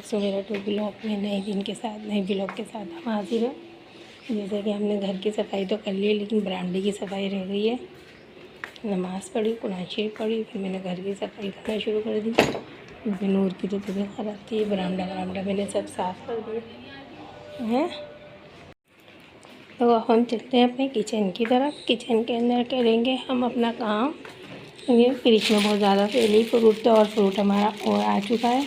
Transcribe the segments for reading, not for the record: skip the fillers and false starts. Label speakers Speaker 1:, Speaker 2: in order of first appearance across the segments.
Speaker 1: Guys, सो मेरा to blog में नए दिन के साथ नए ब्लॉग के साथ हम हाजिर हैं। जैसे कि हमने घर की सफाई तो कर ली, लेकिन बरामदे की सफाई रह गई है। नमाज़ पढ़ी, कुरान शरीफ पढ़ी, फिर मैंने घर की सफाई करना शुरू कर दी क्योंकि नूर की तो तबीयत ख़राब थी। बरामदा मैंने सब साफ़ कर दिया हैं। तो हम चलते हैं अपने किचन की तरफ। किचन के अंदर करेंगे हम अपना काम। ये फ्रिज में बहुत ज़्यादा पहले ही फ्रूट था और फ्रूट हमारा और आ चुका है,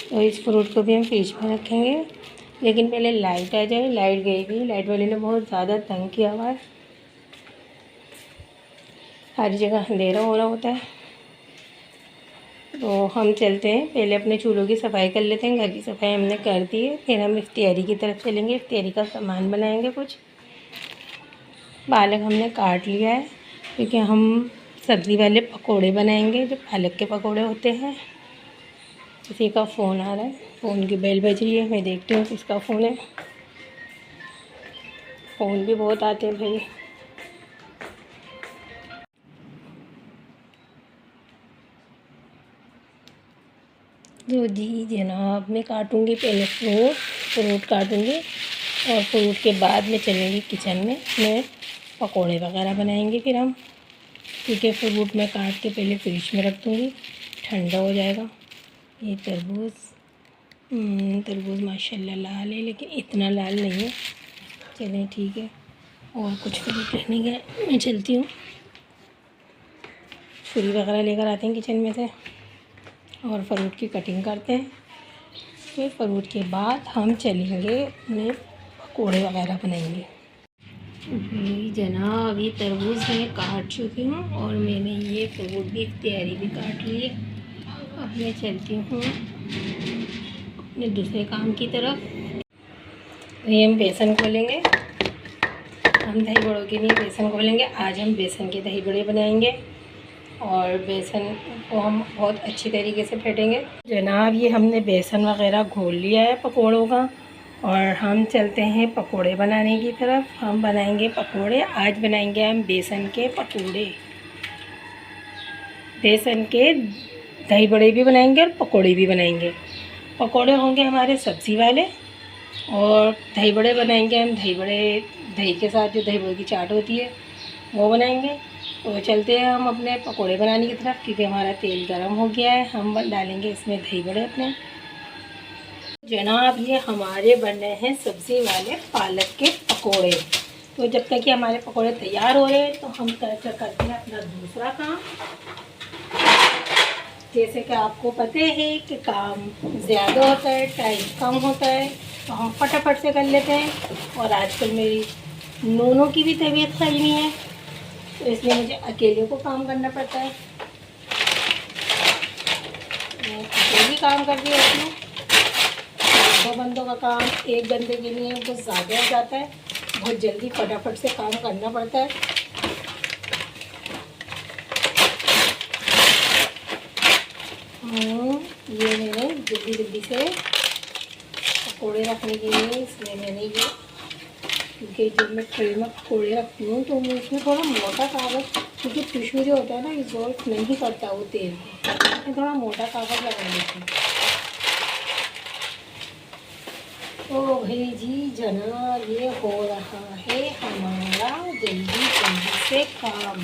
Speaker 1: तो इस फ्रूट को भी हम फ्रिज में रखेंगे। लेकिन पहले लाइट आ जाए। लाइट गई भी, लाइट वाले ने बहुत ज़्यादा तंग किया हुआ है। हर जगह अंधेरा हो रहा होता है, तो हम चलते हैं पहले अपने चूल्हों की सफाई कर लेते हैं। घर की सफाई हमने कर दी है, फिर हम इफ्तियारी की तरफ चलेंगे। इफ्तियारी का सामान बनाएंगे। कुछ पालक हमने काट लिया है क्योंकि हम सब्ज़ी वाले पकोड़े बनाएंगे, जो पालक के पकोड़े होते हैं। किसी का फ़ोन आ रहा है, फ़ोन की बेल बज रही है। मैं देखती हूँ किसका फ़ोन है। फ़ोन भी बहुत आते हैं भाई। तो जी जनाब, मैं काटूँगी पहले फ्रूट काटूँगी और फ्रूट के बाद में चलेंगे किचन में पकोड़े वगैरह बनाएंगे। फिर हम क्योंकि फ्रूट में काट के पहले फ्रिज में रख दूँगी, ठंडा हो जाएगा। ये तरबूज़ माशाल्लाह लाल है, लेकिन इतना लाल नहीं है। चलें ठीक है। और कुछ फ्रूट लेने गए, मैं चलती हूँ। छुरी वगैरह लेकर आते हैं किचन में से और फ्रूट की कटिंग करते हैं। फिर फ्रूट के बाद हम चलेंगे अपने पकौड़े वगैरह बनाएंगे। जी जनाब, ये तरबूज़ मैं काट चुकी हूँ और मैंने ये फ्रूट की तैयारी भी काट ली है। अब मैं चलती हूँ अपने दूसरे काम की तरफ। ये हम बेसन खोलेंगे। हम दही बड़ों के लिए बेसन खोलेंगे। आज हम बेसन के दही बड़े बनाएंगे और बेसन को हम बहुत अच्छी तरीके से फेंटेंगे। जनाब, ये हमने बेसन वगैरह घोल लिया है पकोड़ों का और हम चलते हैं पकोड़े बनाने की तरफ। हम बनाएंगे पकोड़े। आज बनाएंगे हम बेसन के पकोड़े। बेसन के दही बड़े भी बनाएंगे और पकोड़े भी बनाएंगे। पकोड़े होंगे हमारे सब्ज़ी वाले और दही बड़े बनाएंगे हम। दही बड़े दही के साथ जो दही बड़े की चाट होती है वो बनाएंगे। तो चलते हैं हम अपने पकोड़े बनाने की तरफ क्योंकि हमारा तेल गर्म हो गया है। हम डालेंगे इसमें दही बड़े अपने। जनाब, ये हमारे बन रहे हैं सब्ज़ी वाले पालक के पकोड़े। तो जब तक कि हमारे पकोड़े तैयार हो रहे हैं तो हम करते हैं अपना दूसरा काम। जैसे कि आपको पता है कि काम ज़्यादा होता है, टाइम कम होता है, तो हम फटाफट से कर लेते हैं। और आजकल मेरी नूनों की भी तबीयत सही नहीं है, तो इसलिए मुझे अकेले को काम करना पड़ता है। मैं अकेले काम करती रहती हूँ। दो बंदों का काम एक बंदे के लिए बहुत ज़्यादा हो जाता है। बहुत जल्दी फटाफट से काम करना पड़ता है। ये मैंने जल्दी से पकोड़े रखने के लिए इसमें मैंने ये, क्योंकि जब मैं ट्रे में पकोड़े रखती हूँ तो मैं उसमें थोड़ा मोटा कागज़, क्योंकि टिश्यू जो होता है ना इज़ोल्व नहीं करता वो तेल में, मैं थोड़ा मोटा कागज़ लगा लेती हूँ। तो भाई जी जनाब, ये हो रहा है हमारा जल्दी से काम।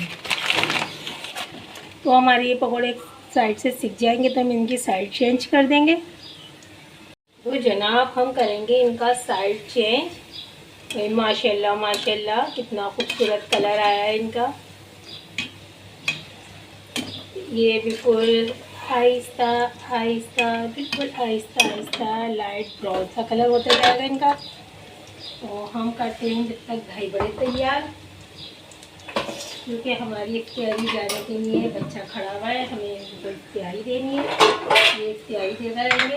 Speaker 1: तो हमारे ये पकोड़े साइड से सिक जाएंगे तो हम इनकी साइड चेंज कर देंगे। तो जनाब, हम करेंगे इनका साइड चेंज। भाई माशाल्लाह माशाल्लाह, कितना खूबसूरत कलर आया है इनका। ये बिल्कुल आहिस्ता आहिस्ता, बिल्कुल आहिस्ता आहिस्ता लाइट ब्राउन सा कलर होता जाएगा इनका। तो हम करते हैं जब तक दही बड़े तैयार, क्योंकि हमारी तैयारी जाने के लिए बच्चा खड़ा हुआ है, हमें तैयारी देनी है। ये तैयारी देना रहेंगे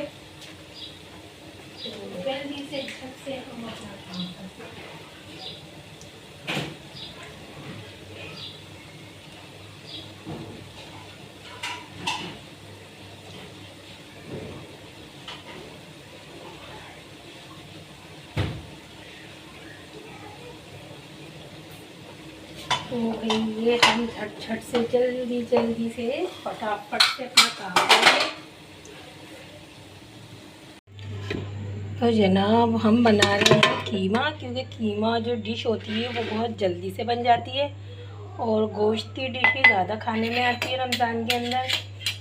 Speaker 1: तो जल्दी से झट से हम अपना काम करते हैं। तो भाई ये हम झट से जल्दी से फटाफट से अपना काम करेंगे। तो जनाब हम बना रहे हैं कीमा, क्योंकि कीमा जो डिश होती है वो बहुत जल्दी से बन जाती है और गोश्त की डिशें ज़्यादा खाने में आती है रमज़ान के अंदर,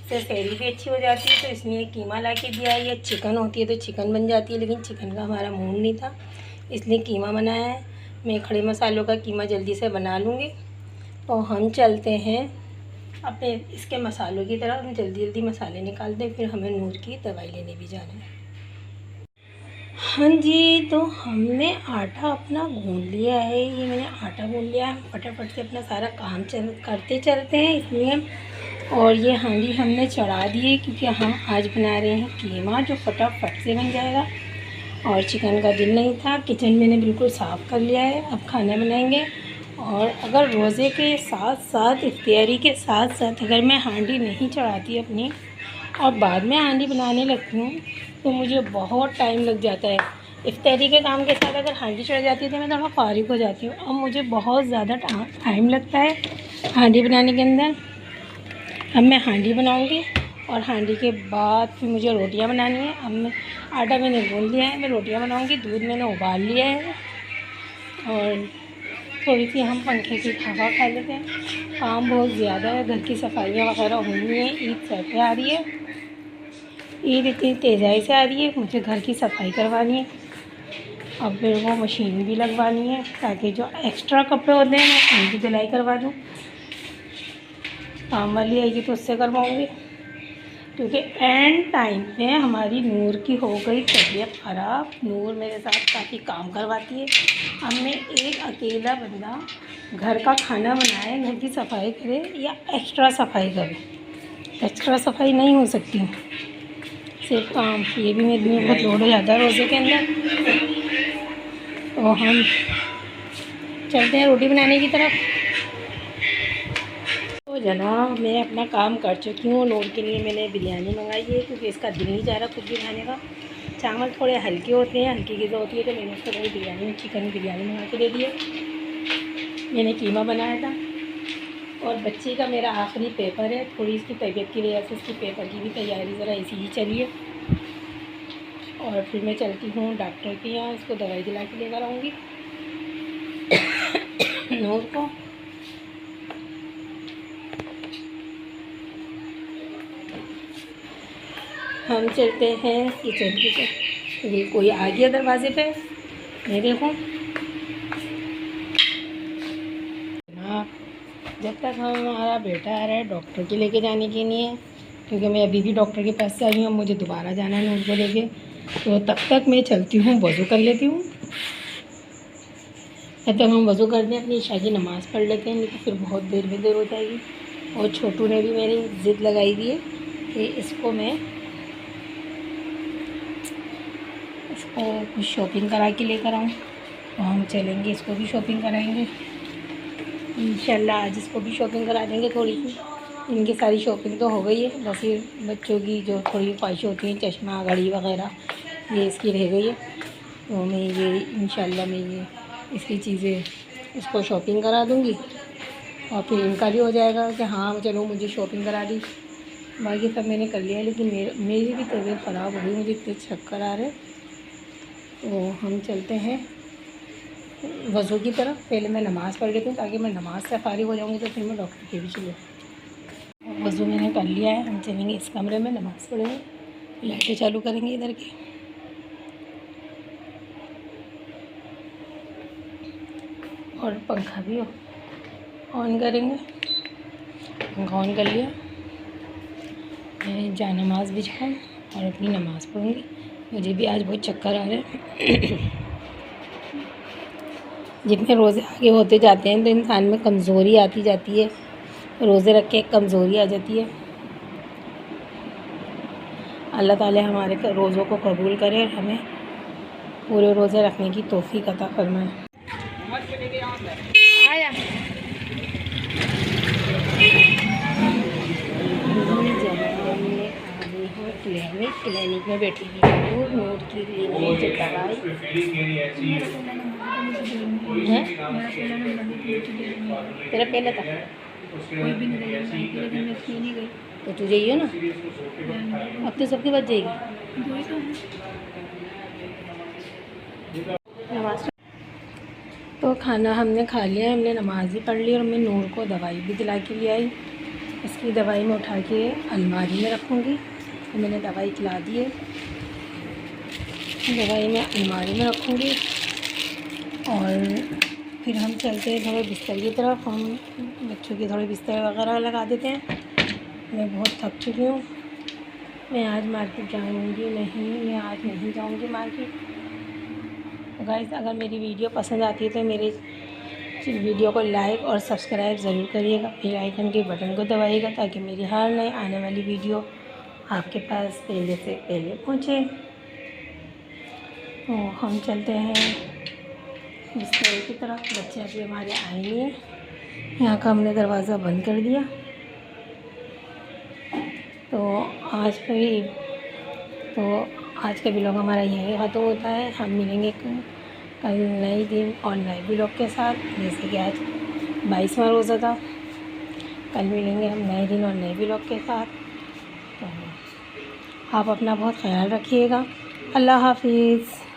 Speaker 1: से सहरी भी अच्छी हो जाती है। तो इसलिए कीमा ला के दिया है। ये चिकन होती है तो चिकन बन जाती है, लेकिन चिकन का हमारा मूड नहीं था, इसलिए कीमा बनाया है। मैं खड़े मसालों का कीमा जल्दी से बना लूँगी। तो हम चलते हैं अपने इसके मसालों की तरफ, हम जल्दी जल्दी मसाले निकाल दें, फिर हमें नूर की दवाई लेने भी जाना है। हाँ जी, तो हमने आटा अपना गूँध लिया है। ये मैंने आटा गूँध लिया है, फटाफट से अपना सारा काम करते चलते हैं इसलिए। और ये हांडी हमने चढ़ा दी है क्योंकि हम आज बना रहे हैं कीमा, जो फटाफट से बन जाएगा। और चिकन का दिल नहीं था, किचन मैंने बिल्कुल साफ़ कर लिया है। अब खाना बनाएंगे। और अगर रोज़े के साथ साथ, इफ्तियारी के साथ साथ अगर मैं हांडी नहीं चढ़ाती अपनी और बाद में हांडी बनाने लगती हूँ तो मुझे बहुत टाइम लग जाता है। इफ्तारी के काम के साथ अगर हांडी चढ़ जाती है तो मैं थोड़ा फारिग हो जाती हूँ। अब मुझे बहुत ज़्यादा टाइम लगता है हांडी बनाने के अंदर। अब मैं हांडी बनाऊँगी और हांडी के बाद फिर मुझे रोटियाँ बनानी है। अब मैं आटा मैंने गूँध लिया है, मैं रोटियाँ बनाऊँगी। दूध मैंने उबाल लिया है और थोड़ी सी हम पंखे की हवा खा लेते हैं। काम बहुत ज़्यादा है, घर की सफाइयाँ वगैरह होनी है। ईद सर पे आ रही है, ईद इतनी तेज़ाई से आ रही है, मुझे घर की सफाई करवानी है। अब मेरे को मशीन भी लगवानी है ताकि जो एक्स्ट्रा कपड़े होते हैं मैं उनकी धुलाई करवा दूँ। काम वाली आएगी तो उससे करवाऊँगी, क्योंकि एंड टाइम पे हमारी नूर की हो गई तबीयत ख़राब। नूर मेरे साथ काफ़ी काम करवाती है। अब मैं एक अकेला बंदा घर का खाना बनाए, घर की सफाई करे या एक्स्ट्रा सफाई करे, एक्स्ट्रा सफाई नहीं हो सकती सिर्फ काम। ये भी मेरे लिए बहुत लोड हो जाता है रोज़े के अंदर। तो हम चलते हैं रोटी बनाने की तरफ। तो जनाब मैं अपना काम कर चुकी हूँ। नूर के लिए मैंने बिरयानी मंगाई है क्योंकि इसका दिल नहीं जा रहा कुछ भी खाने का। चावल थोड़े हल्के होते हैं, हल्की ग़िज़ा होती है, तो मैंने उसको थोड़ी बिरयानी, चिकन बिरयानी मंगा के दे दी है। मैंने कीमा बनाया था। और बच्चे का मेरा आखिरी पेपर है, थोड़ी इसकी तबीयत की वजह से इसकी पेपर की भी तैयारी ज़रा ऐसी ही चली है। और फिर मैं चलती हूँ डॉक्टर के यहाँ, इसको दवाई दिला के लेकर आऊँगी नूर को। हम चलते हैं किचन की तरफ। ये कोई आ गया दरवाजे पे, मैं देखूँ। हाँ, जब तक हमारा बेटा आ रहा है डॉक्टर के लेके जाने के लिए, क्योंकि मैं अभी भी डॉक्टर के पास से आई हूँ, मुझे दोबारा जाना है नूर को लेके। तो तब तक मैं चलती हूँ, वज़ू कर लेती हूँ। तब तक हम वज़ू करते हैं, अपनी इशा की नमाज़ पढ़ लेते हैं, नहीं तो फिर बहुत देर में देर हो जाएगी। और छोटू ने भी मेरी ज़िद लगाई दी है कि इसको कुछ शॉपिंग करा के लेकर आऊँ। तो हम चलेंगे, इसको भी शॉपिंग कराएंगे इंशाल्लाह। आज इसको भी शॉपिंग करा देंगे थोड़ी सी। इनकी सारी शॉपिंग तो हो गई है, बस ये बच्चों की जो थोड़ी ख्वाहिशें होती हैं, चश्मा, घड़ी वगैरह, ये इसकी रह गई है। तो मैं ये इंशाल्लाह मैं ये इसकी चीज़ें इसको शॉपिंग करा दूँगी और फिर इनका भी हो जाएगा कि हाँ चलो मुझे शॉपिंग करा दी। बाकी सब मैंने कर लिया, लेकिन मेरी भी तबीयत ख़राब हो गई, मुझे इतने चक्कर आ रहे। तो हम चलते हैं वज़ू की तरफ। पहले मैं नमाज़ पढ़ लेती हूँ ताकि मैं नमाज़ से फारिग हो जाऊँगी तो फिर मैं डॉक्टर के भी चलूँ। वज़ू मैंने कर लिया है, हम चलेंगे इस कमरे में, नमाज़ पढ़ेंगे, लाइटें चालू करेंगे इधर की। और पंखा भी ऑन करेंगे। पंखा ऑन कर लिया। मैं जा नमाज़ बिछाऊँ और अपनी नमाज़ पढ़ूँगी। मुझे भी आज बहुत चक्कर आ रहे हैं। जितने रोज़े आगे होते जाते हैं तो इंसान में कमज़ोरी आती जाती है, रोज़े रख के कमज़ोरी आ जाती है। अल्लाह ताला हमारे रोज़ों को कबूल करे और हमें पूरे रोज़े रखने की तौफ़ीक अता फरमाए। आया क्लिनिक में बैठी हुई हूँ। नूर की दवाई है, तेरा पहले था कोई भी नहीं गई तो तू जाइए ना, अब तो सबके बाद जाएगी। नमाज तो खाना हमने खा लिया, हमने नमाज़ भी पढ़ ली और मैं नूर को दवाई भी दिला के ले आई। इसकी दवाई मैं उठा के अलमारी में रखूँगी। तो मैंने दवाई खिला दी है, दवाई मैं अलमारी में रखूँगी। और फिर हम चलते हैं थोड़े बिस्तर की तरफ। हम बच्चों के थोड़े बिस्तर वगैरह लगा देते हैं। मैं बहुत थक चुकी हूँ। मैं आज मार्केट जाऊँगी नहीं, मैं आज नहीं जाऊँगी मार्केट। तो गाइस, अगर मेरी वीडियो पसंद आती है तो मेरे वीडियो को लाइक और सब्सक्राइब ज़रूर करिएगा। बेल आइकन के बटन को दबाइएगा ताकि मेरी हर नई आने वाली वीडियो आपके पास पहले से पहले पहुँचे। तो हम चलते हैं बिस्तर की तरफ। बच्चे अभी हमारे आए नहीं हैं। यहाँ का हमने दरवाज़ा बंद कर दिया। तो आज का व्लॉग हमारा यहीं ख़त्म होता है। हम मिलेंगे कल नए दिन और नए व्लॉग के साथ। जैसे कि आज 22वां रोज़ा था, कल मिलेंगे हम नए दिन और नए व्लॉग के साथ। तो आप अपना बहुत ख्याल रखिएगा। अल्लाह हाफिज़।